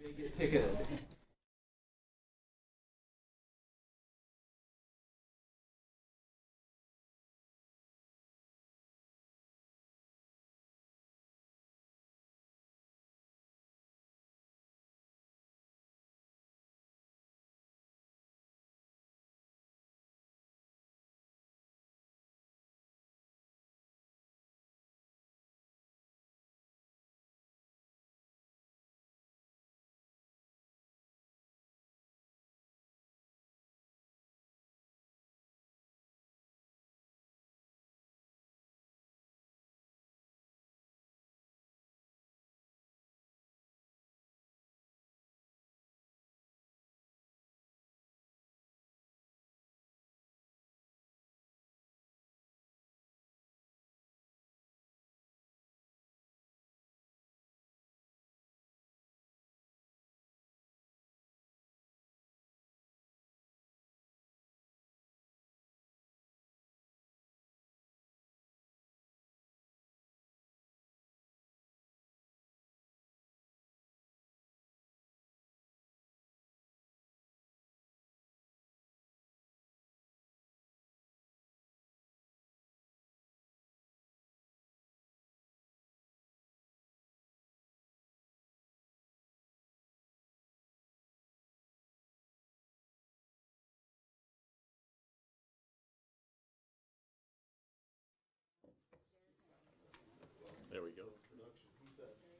may get ticketed. There we go. So you just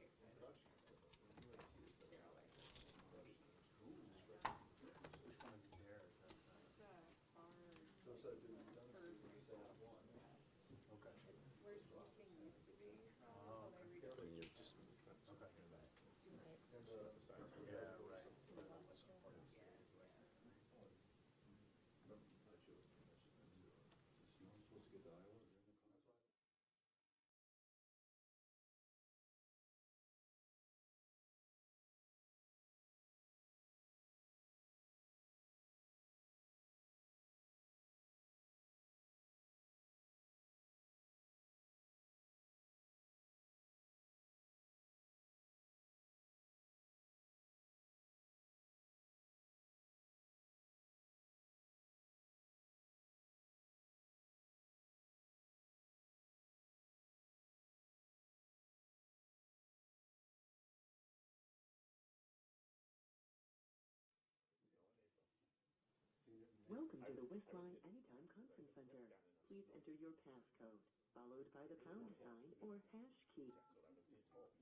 Welcome to the Westline Anytime Conference Center. Please enter your passcode, followed by the pound sign or hash key. That's what I was being told.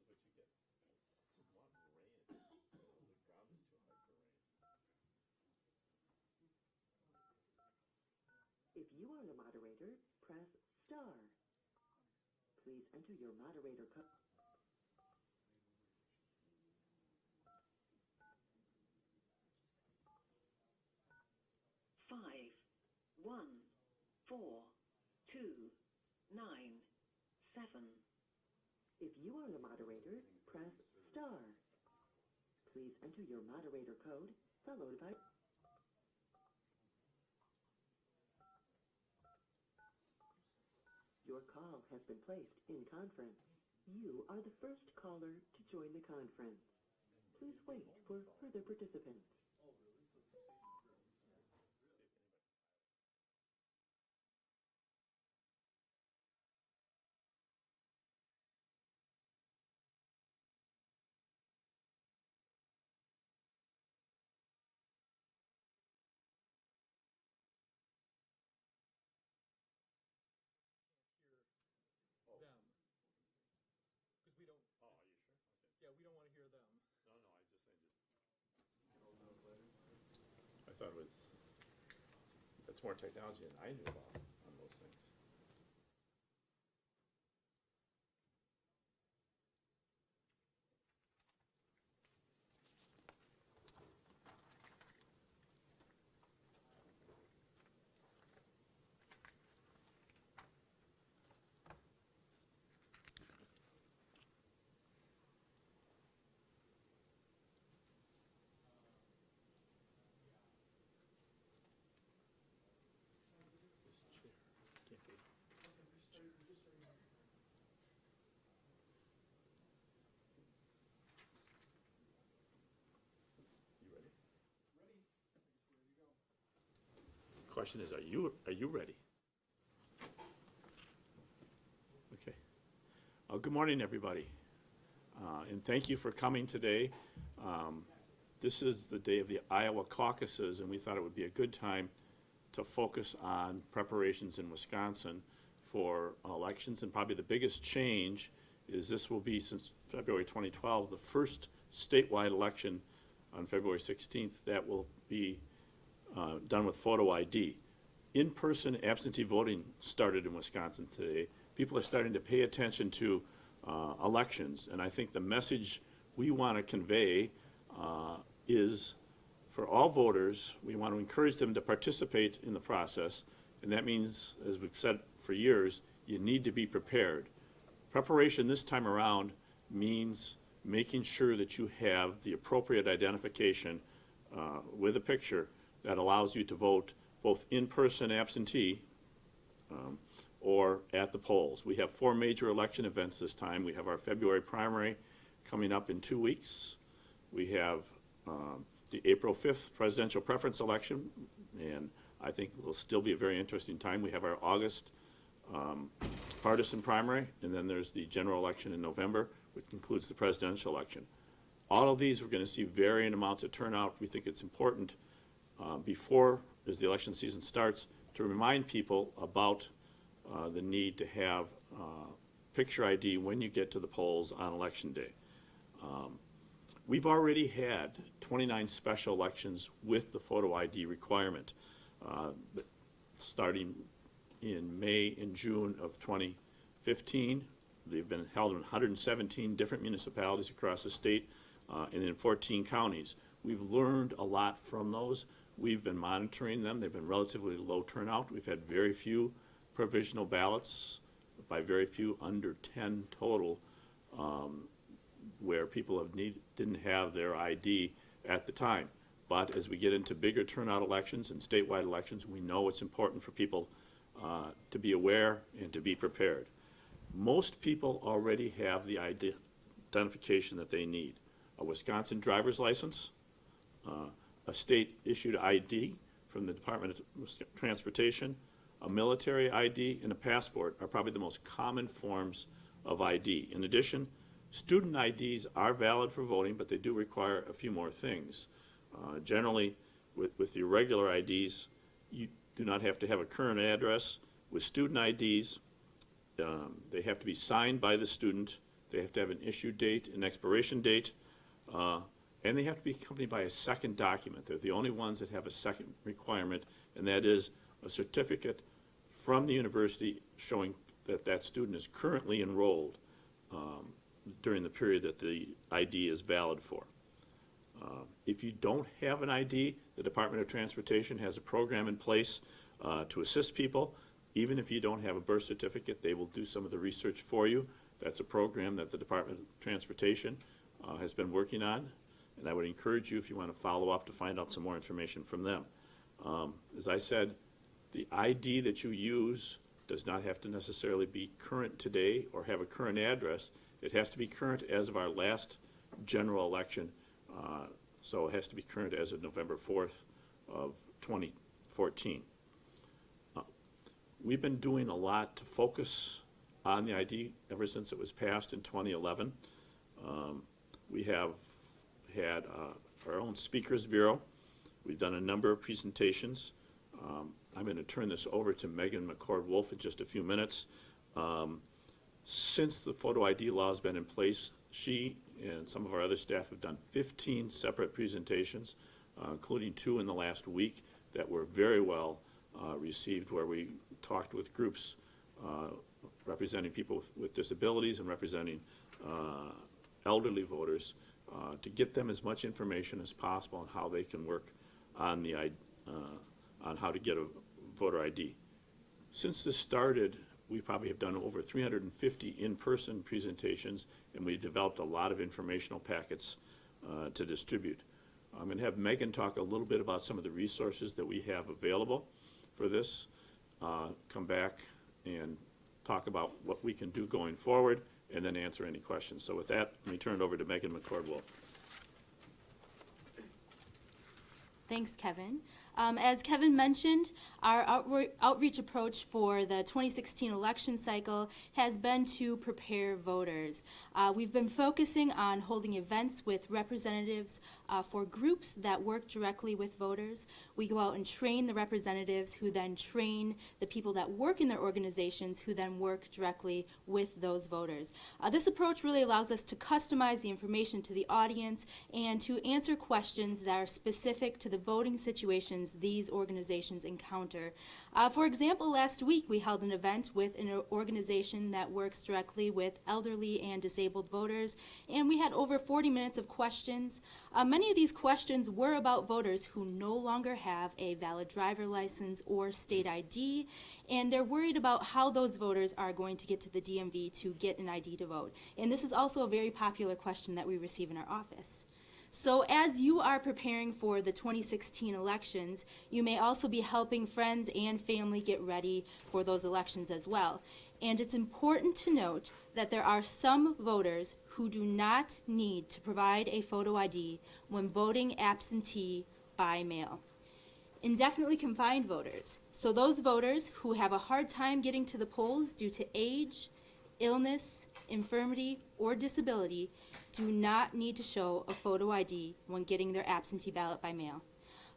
This is what you get. It's a lot of rain. The ground is too hard for rain. If you are the moderator, press star. Please enter your moderator code. Five, 1, 4, 2, 9, 7. If you are the moderator, press star. Please enter your moderator code, followed by... Your call has been placed in conference. You are the first caller to join the conference. Please wait for further participants. Them, because we don't. Oh, are you sure? Okay. Yeah, we don't want to hear them. No, I just saying. I thought it was. That's more technology than I knew about on those things. This question is, are you ready? Okay. Good morning, everybody. And thank you for coming today. This is the day of the Iowa caucuses, and we thought it would be a good time to focus on preparations in Wisconsin for elections. And probably the biggest change is this will be, since February 2012, the first statewide election on February 16th that will be done with photo ID. In-person absentee voting started in Wisconsin today. People are starting to pay attention to elections, and I think the message we want to convey is for all voters, we want to encourage them to participate in the process, and that means, as we've said for years, you need to be prepared. Preparation this time around means making sure that you have the appropriate identification with a picture that allows you to vote both in-person absentee or at the polls. We have 4 major election events this time. We have our February primary coming up in 2 weeks. We have the April 5th presidential preference election, and I think it will still be a very interesting time. We have our August partisan primary, and then there's the general election in November, which includes the presidential election. All of these, we're going to see varying amounts of turnout. We think it's important before, as the election season starts, to remind people about the need to have picture ID when you get to the polls on Election Day. We've already had 29 special elections with the photo ID requirement, starting in May and June of 2015. They've been held in 117 different municipalities across the state and in 14 counties. We've learned a lot from those. We've been monitoring them. They've been relatively low turnout. We've had very few provisional ballots, by very few, under 10 total, where people didn't have their ID at the time. But as we get into bigger turnout elections and statewide elections, we know it's important for people to be aware and to be prepared. Most people already have the identification that they need: a Wisconsin driver's license, a state-issued ID from the Department of Transportation, a military ID, and a passport are probably the most common forms of ID. In addition, student IDs are valid for voting, but they do require a few more things. Generally, with your regular IDs, you do not have to have a current address. With student IDs, they have to be signed by the student. They have to have an issue date, an expiration date, and they have to be accompanied by a second document. They're the only ones that have a second requirement, and that is a certificate from the university showing that that student is currently enrolled during the period that the ID is valid for. If you don't have an ID, the Department of Transportation has a program in place to assist people. Even if you don't have a birth certificate, they will do some of the research for you. That's a program that the Department of Transportation has been working on, and I would encourage you, if you want to follow up, to find out some more information from them. As I said, the ID that you use does not have to necessarily be current today or have a current address. It has to be current as of our last general election, so it has to be current as of November 4th of 2014. We've been doing a lot to focus on the ID ever since it was passed in 2011. We have had our own Speakers Bureau. We've done a number of presentations. I'm going to turn this over to Megan McCord-Wolf in just a few minutes. Since the photo ID law has been in place, she and some of our other staff have done 15 separate presentations, including 2 in the last week that were very well received, where we talked with groups representing people with disabilities and representing elderly voters to get them as much information as possible on how they can work on on how to get a voter ID. Since this started, we probably have done over 350 in-person presentations, and we developed a lot of informational packets to distribute. I'm going to have Megan talk a little bit about some of the resources that we have available for this, come back and talk about what we can do going forward, and then answer any questions. So with that, let me turn it over to Megan McCord-Wolf. Thanks, Kevin. As Kevin mentioned, our outreach approach for the 2016 election cycle has been to prepare voters. We've been focusing on holding events with representatives for groups that work directly with voters. We go out and train the representatives who then train the people that work in their organizations who then work directly with those voters. This approach really allows us to customize the information to the audience and to answer questions that are specific to the voting situations these organizations encounter. For example, last week we held an event with an organization that works directly with elderly and disabled voters, and we had over 40 minutes of questions. Many of these questions were about voters who no longer have a valid driver license or state ID, and they're worried about how those voters are going to get to the DMV to get an ID to vote. And this is also a very popular question that we receive in our office. So as you are preparing for the 2016 elections, you may also be helping friends and family get ready for those elections as well. And it's important to note that there are some voters who do not need to provide a photo ID when voting absentee by mail. Indefinitely confined voters, so those voters who have a hard time getting to the polls due to age, illness, infirmity, or disability, do not need to show a photo ID when getting their absentee ballot by mail.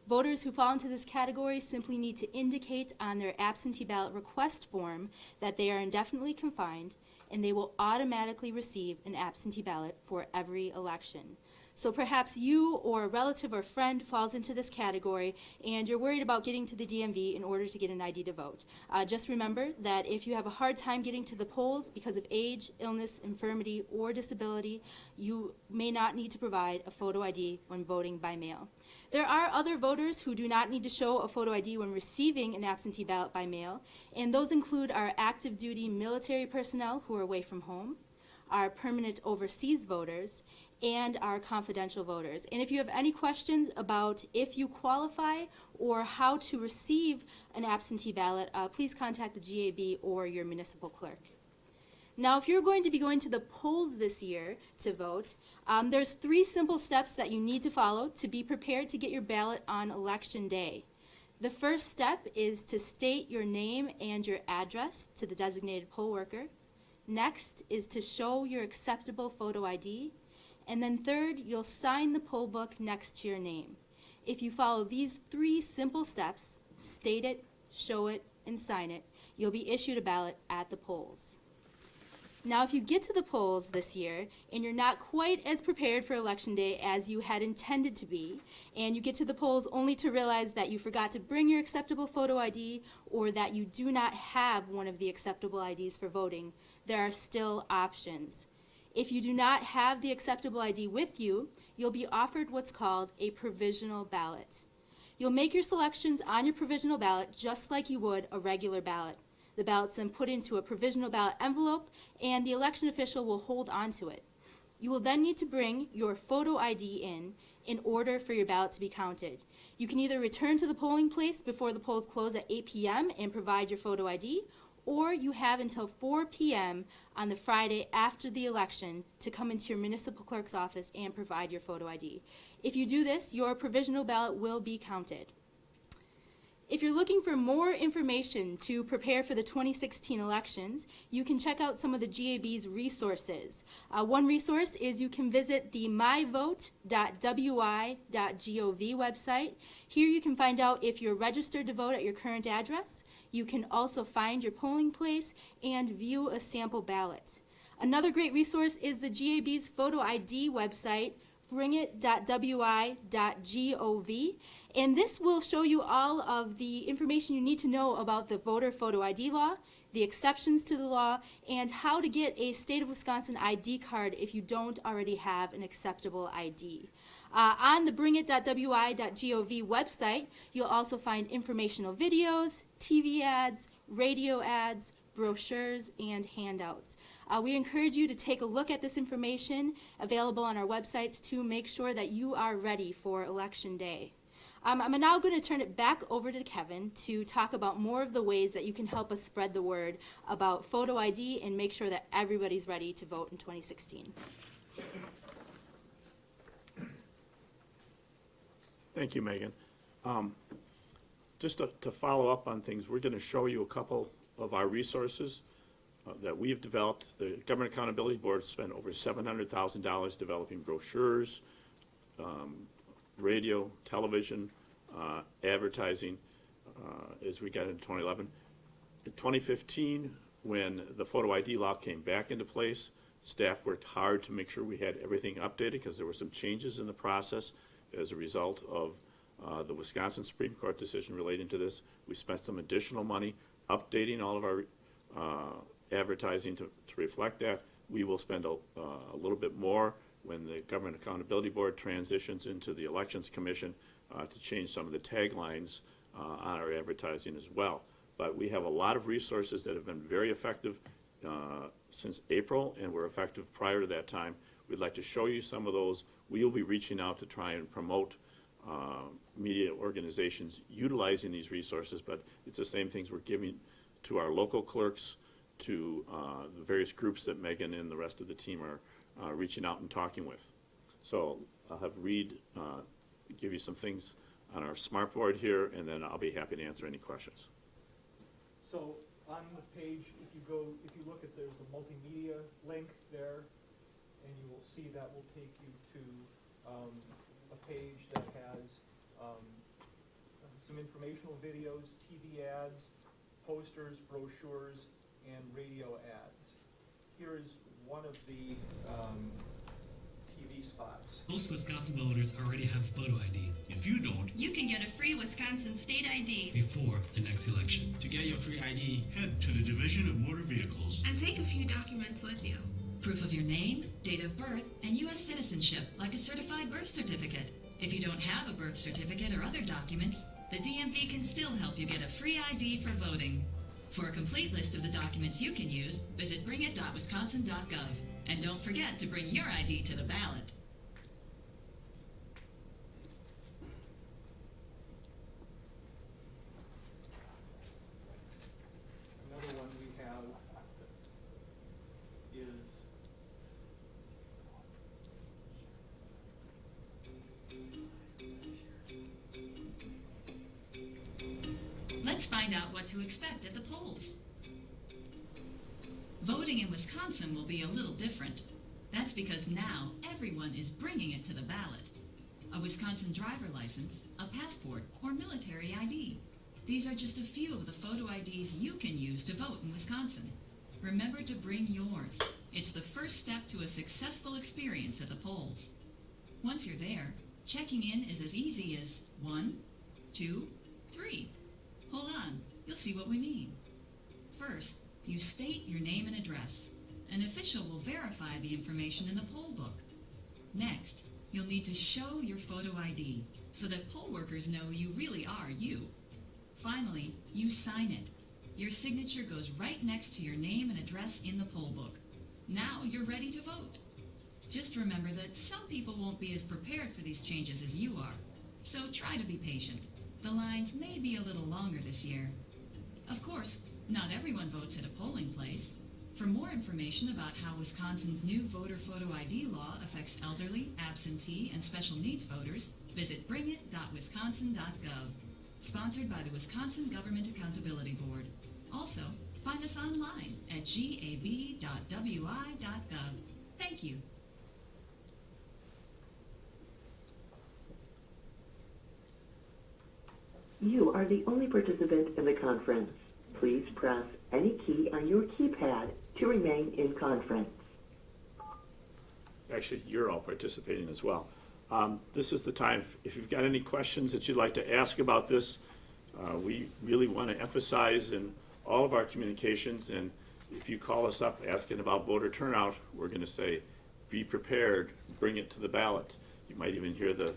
Voters who fall into this category simply need to indicate on their absentee ballot request form that they are indefinitely confined, and they will automatically receive an absentee ballot for every election. So perhaps you or a relative or friend falls into this category and you're worried about getting to the DMV in order to get an ID to vote. Just remember that if you have a hard time getting to the polls because of age, illness, infirmity, or disability, you may not need to provide a photo ID when voting by mail. There are other voters who do not need to show a photo ID when receiving an absentee ballot by mail, and those include our active duty military personnel who are away from home, our permanent overseas voters, and our confidential voters. And if you have any questions about if you qualify or how to receive an absentee ballot, please contact the G.A.B. or your municipal clerk. Now, if you're going to be going to the polls this year to vote, there's 3 simple steps that you need to follow to be prepared to get your ballot on election day. The first step is to state your name and your address to the designated poll worker. Next is to show your acceptable photo ID. And then third, you'll sign the poll book next to your name. If you follow these 3 simple steps, state it, show it, and sign it, you'll be issued a ballot at the polls. Now, if you get to the polls this year and you're not quite as prepared for Election Day as you had intended to be, and you get to the polls only to realize that you forgot to bring your acceptable photo ID or that you do not have one of the acceptable IDs for voting, there are still options. If you do not have the acceptable ID with you, you'll be offered what's called a provisional ballot. You'll make your selections on your provisional ballot just like you would a regular ballot. The ballot's then put into a provisional ballot envelope, and the election official will hold onto it. You will then need to bring your photo ID in order for your ballot to be counted. You can either return to the polling place before the polls close at 8 p.m. and provide your photo ID, or you have until 4 p.m. on the Friday after the election to come into your municipal clerk's office and provide your photo ID. If you do this, your provisional ballot will be counted. If you're looking for more information to prepare for the 2016 elections, you can check out some of the G.A.B's resources. One resource is you can visit the myvote.wi.gov website. Here you can find out if you're registered to vote at your current address. You can also find your polling place and view a sample ballot. Another great resource is the G.A.B's photo ID website, bringit.wi.gov, and this will show you all of the information you need to know about the voter photo ID law, the exceptions to the law, and how to get a state of Wisconsin ID card if you don't already have an acceptable ID. On the bringit.wi.gov website, you'll also find informational videos, TV ads, radio ads, brochures, and handouts. We encourage you to take a look at this information available on our websites to make sure that you are ready for Election Day. I'm now going to turn it back over to Kevin to talk about more of the ways that you can help us spread the word about photo ID and make sure that everybody's ready to vote in 2016. Thank you, Megan. just to follow up on things, we're going to show you a couple of our resources that we have developed. The Government Accountability Board spent over $700,000 developing brochures, radio, television, advertising as we got into 2011. In 2015, when the photo ID law came back into place, staff worked hard to make sure we had everything updated because there were some changes in the process as a result of the Wisconsin Supreme Court decision relating to this. We spent some additional money updating all of our advertising to reflect that. We will spend a little bit more when the Government Accountability Board transitions into the Elections Commission to change some of the taglines on our advertising as well. But we have a lot of resources that have been very effective since April and were effective prior to that time. We'd like to show you some of those. We will be reaching out to try and promote media organizations utilizing these resources, but it's the same things we're giving to our local clerks, to the various groups that Megan and the rest of the team are reaching out and talking with. So I'll have Reed give you some things on our smart board here, and then I'll be happy to answer any questions. So on the page, if you look at, there's a multimedia link there, and you will see that will take you to a page that has some informational videos, TV ads, posters, brochures, and radio ads. Here is one of the TV spots. Most Wisconsin voters already have a photo ID. If you don't, You can get a free Wisconsin state ID Before the next election. to get your free ID, head to the Division of Motor Vehicles. and take a few documents with you. Proof of your name, date of birth, and U.S. citizenship, like a certified birth certificate. If you don't have a birth certificate or other documents, the DMV can still help you get a free ID for voting. For a complete list of the documents you can use, visit bringit.wisconsin.gov. And don't forget to bring your ID to the ballot. Another one we have is Let's find out what to expect at the polls. Voting in Wisconsin will be a little different. That's because now everyone is bringing it to the ballot. A Wisconsin driver license, a passport, or military ID. These are just a few of the photo IDs you can use to vote in Wisconsin. Remember to bring yours. It's the first step to a successful experience at the polls. Once you're there, checking in is as easy as 1, 2, 3. Hold on, you'll see what we mean. First, you state your name and address. An official will verify the information in the poll book. Next, you'll need to show your photo ID so that poll workers know you really are you. Finally, you sign it. Your signature goes right next to your name and address in the poll book. Now you're ready to vote. Just remember that some people won't be as prepared for these changes as you are, so try to be patient. The lines may be a little longer this year. Of course, not everyone votes at a polling place. For more information about how Wisconsin's new voter photo ID law affects elderly, absentee, and special needs voters, visit bringit.wisconsin.gov. Sponsored by the Wisconsin Government Accountability Board. Also, find us online at G.A.B.wi.gov. Thank you. You are the only participant in the conference. Please press any key on your keypad to remain in conference. Actually, you're all participating as well. This is the time, if you've got any questions that you'd like to ask about this, we really want to emphasize in all of our communications, and if you call us up asking about voter turnout, we're going to say, be prepared, bring it to the ballot. You might even hear the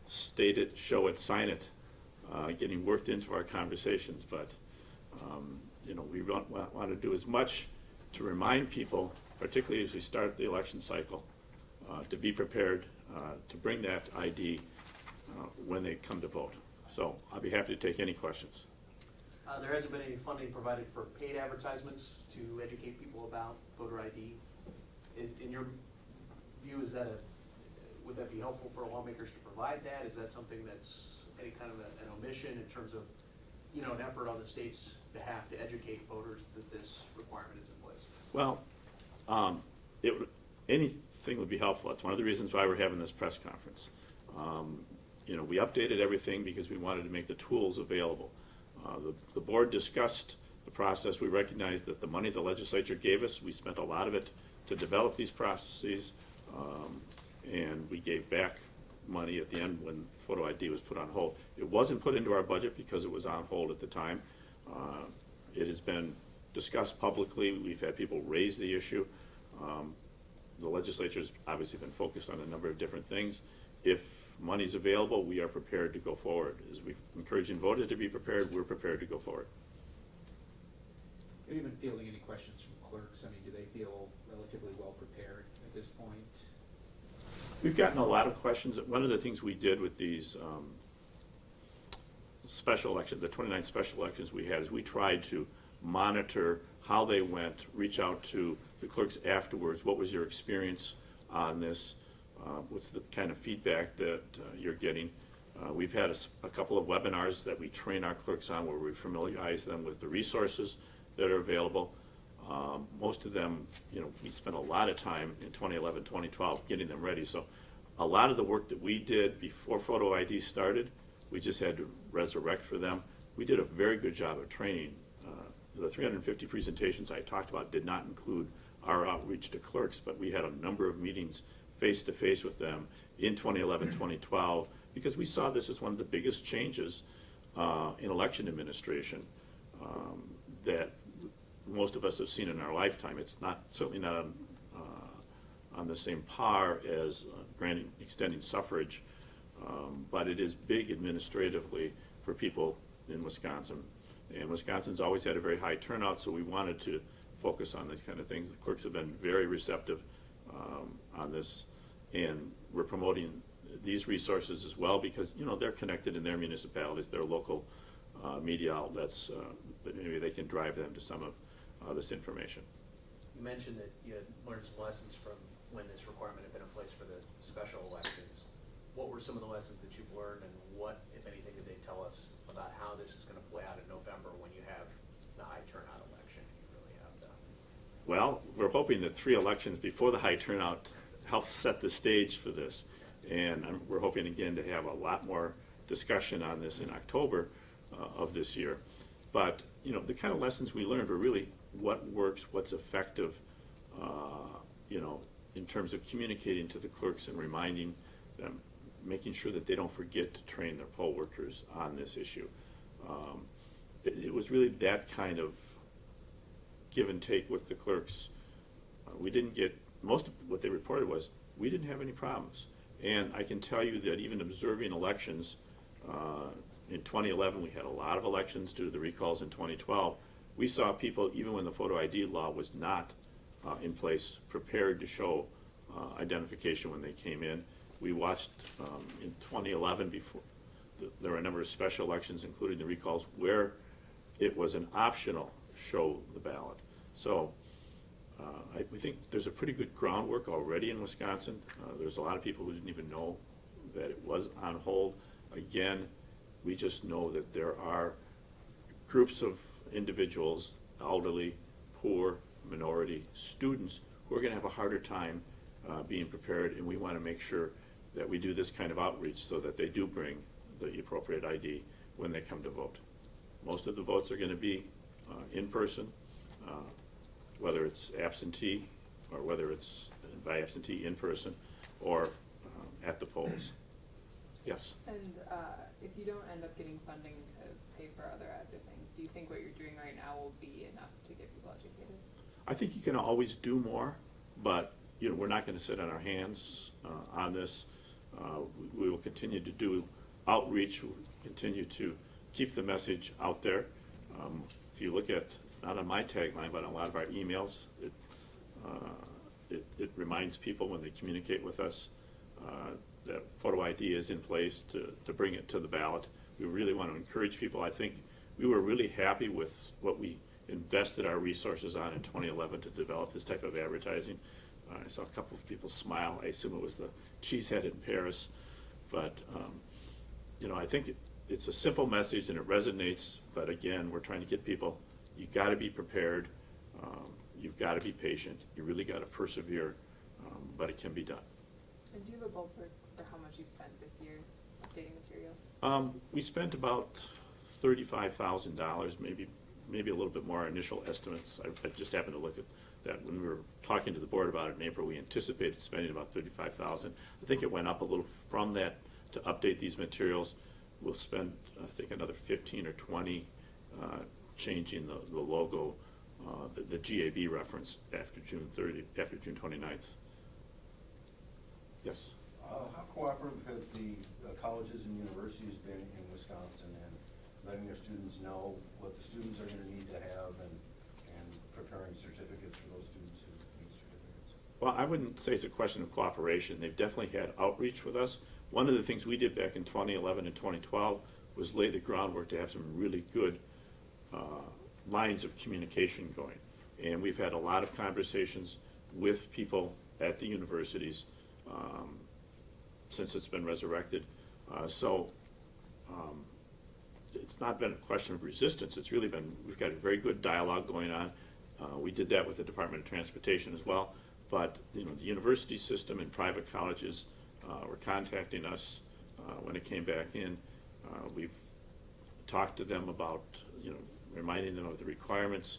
state it, show it, sign it, getting worked into our conversations, but we want to do as much to remind people, particularly as we start the election cycle, to be prepared to bring that ID when they come to vote. So I'll be happy to take any questions. There hasn't been any funding provided for paid advertisements to educate people about voter ID. In your view, would that be helpful for lawmakers to provide that? Is that something that's any kind of an omission in terms of an effort on the state's behalf to educate voters that this requirement is in place? Well, anything would be helpful. That's one of the reasons why we're having this press conference. We updated everything because we wanted to make the tools available. The board discussed the process. We recognized that the money the legislature gave us, we spent a lot of it to develop these processes, and we gave back money at the end when photo ID was put on hold. It wasn't put into our budget because it was on hold at the time. It has been discussed publicly. We've had people raise the issue. The legislature's obviously been focused on a number of different things. If money's available, we are prepared to go forward. As we're encouraging voters to be prepared, we're prepared to go forward. Have you been fielding any questions from clerks? I mean, do they feel relatively well prepared at this point? We've gotten a lot of questions. One of the things we did with these special elections, the 29 special elections we had, is we tried to monitor how they went, reach out to the clerks afterwards. What was your experience on this? What's the kind of feedback that you're getting? We've had a couple of webinars that we train our clerks on where we familiarize them with the resources that are available. Most of them, we spent a lot of time in 2011, 2012 getting them ready. So a lot of the work that we did before photo ID started, we just had to resurrect for them. We did a very good job of training. The 350 presentations I talked about did not include our outreach to clerks, but we had a number of meetings face-to-face with them in 2011, 2012, because we saw this as one of the biggest changes in election administration that most of us have seen in our lifetime. It's certainly not on the same par as extending suffrage, but it is big administratively for people in Wisconsin. And Wisconsin's always had a very high turnout, so we wanted to focus on these kind of things. The clerks have been very receptive on this, and we're promoting these resources as well because they're connected in their municipalities, their local media outlets, that maybe they can drive them to some of this information. You mentioned that you had learned some lessons from when this requirement had been in place for the special elections. What were some of the lessons that you've learned, and what, if anything, did they tell us about how this is going to play out in November when you have the high turnout election? You really have that. Well, we're hoping that 3 elections before the high turnout help set the stage for this. And we're hoping again to have a lot more discussion on this in October of this year. But, the kind of lessons we learned were really what works, what's effective, in terms of communicating to the clerks and reminding them, making sure that they don't forget to train their poll workers on this issue. It was really that kind of give and take with the clerks. We didn't get, most of what they reported was, we didn't have any problems. And I can tell you that even observing elections, in 2011 we had a lot of elections due to the recalls in 2012. We saw people, even when the photo ID law was not in place, prepared to show identification when they came in. We watched in 2011, before there were a number of special elections, including the recalls, where it was an optional show the ballot. So we think there's a pretty good groundwork already in Wisconsin. There's a lot of people who didn't even know that it was on hold. Again, we just know that there are groups of individuals, elderly, poor, minority, students, who are going to have a harder time being prepared, and we want to make sure that we do this kind of outreach so that they do bring the appropriate ID when they come to vote. Most of the votes are going to be in person, whether it's absentee or whether it's by absentee in person or at the polls. Yes? And if you don't end up getting funding to pay for other ads or things, do you think what you're doing right now will be enough to get people educated? I think you can always do more, but we're not going to sit on our hands on this. We will continue to do outreach. We'll continue to keep the message out there. If you look at, it's not on my tagline, but on a lot of our emails, it reminds people when they communicate with us that photo ID is in place to bring it to the ballot. We really want to encourage people. I think we were really happy with what we invested our resources on in 2011 to develop this type of advertising. I saw a couple of people smile. I assume it was the cheesehead in Paris. But, I think it's a simple message and it resonates, but again, we're trying to get people, you gotta be prepared, you've gotta be patient, you really gotta persevere, but it can be done. And do you have a ballpark for how much you've spent this year updating material? We spent about $35,000, maybe a little bit more, our initial estimates. I just happened to look at that when we were talking to the board about it in April. We anticipated spending about $35,000. I think it went up a little from that to update these materials. We'll spend, I think, another 15 or 20 changing the logo, the G.A.B. reference after June 29th. Yes? How cooperative have the colleges and universities been in Wisconsin and letting their students know what the students are going to need to have and preparing certificates for those students who need certificates? Well, I wouldn't say it's a question of cooperation. They've definitely had outreach with us. One of the things we did back in 2011 and 2012 was lay the groundwork to have some really good lines of communication going. And we've had a lot of conversations with people at the universities since it's been resurrected. It's not been a question of resistance. It's really been, we've got a very good dialogue going on. We did that with the Department of Transportation as well. But the university system and private colleges were contacting us when it came back in. We've talked to them about reminding them of the requirements.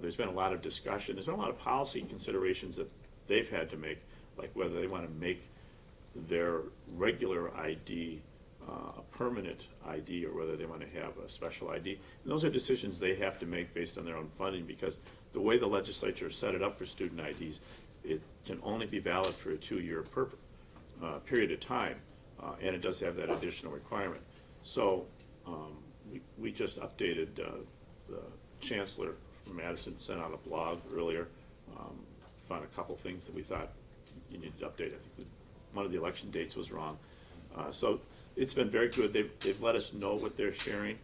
There's been a lot of discussion. There's been a lot of policy considerations that they've had to make, like whether they want to make their regular ID a permanent ID or whether they want to have a special ID. And those are decisions they have to make based on their own funding, because the way the legislature set it up for student IDs, it can only be valid for a 2-year period of time, and it does have that additional requirement. So we just updated the chancellor from Madison, sent out a blog earlier, found a couple things that we thought you needed to update. I think one of the election dates was wrong. So it's been very good. They've let us know what they're sharing.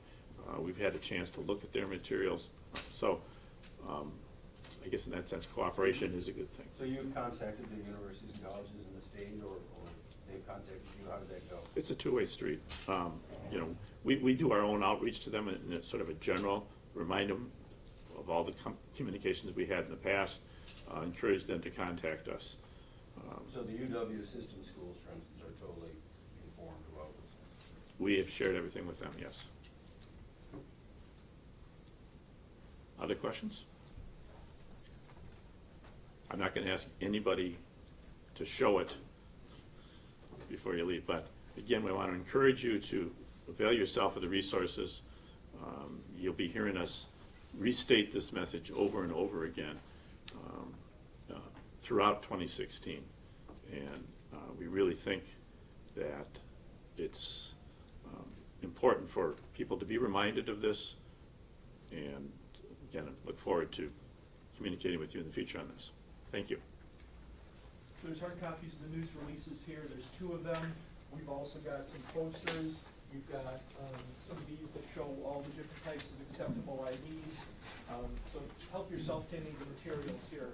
We've had a chance to look at their materials. So I guess in that sense, cooperation is a good thing. So you've contacted the universities and colleges in the state, or they've contacted you? How did that go? It's a two-way street. We do our own outreach to them in a sort of a general, remind them of all the communications we had in the past, encourage them to contact us. So the UW system schools, for instance, are totally informed about this? We have shared everything with them, yes. Other questions? I'm not going to ask anybody to show it before you leave, but again, we want to encourage you to avail yourself of the resources. You'll be hearing us restate this message over and over again throughout 2016. And we really think that it's important for people to be reminded of this. And again, I look forward to communicating with you in the future on this. Thank you. There's hard copies of the news releases here. There's 2 of them. We've also got some posters. We've got some of these that show all the different types of acceptable IDs. So help yourself to any of the materials here.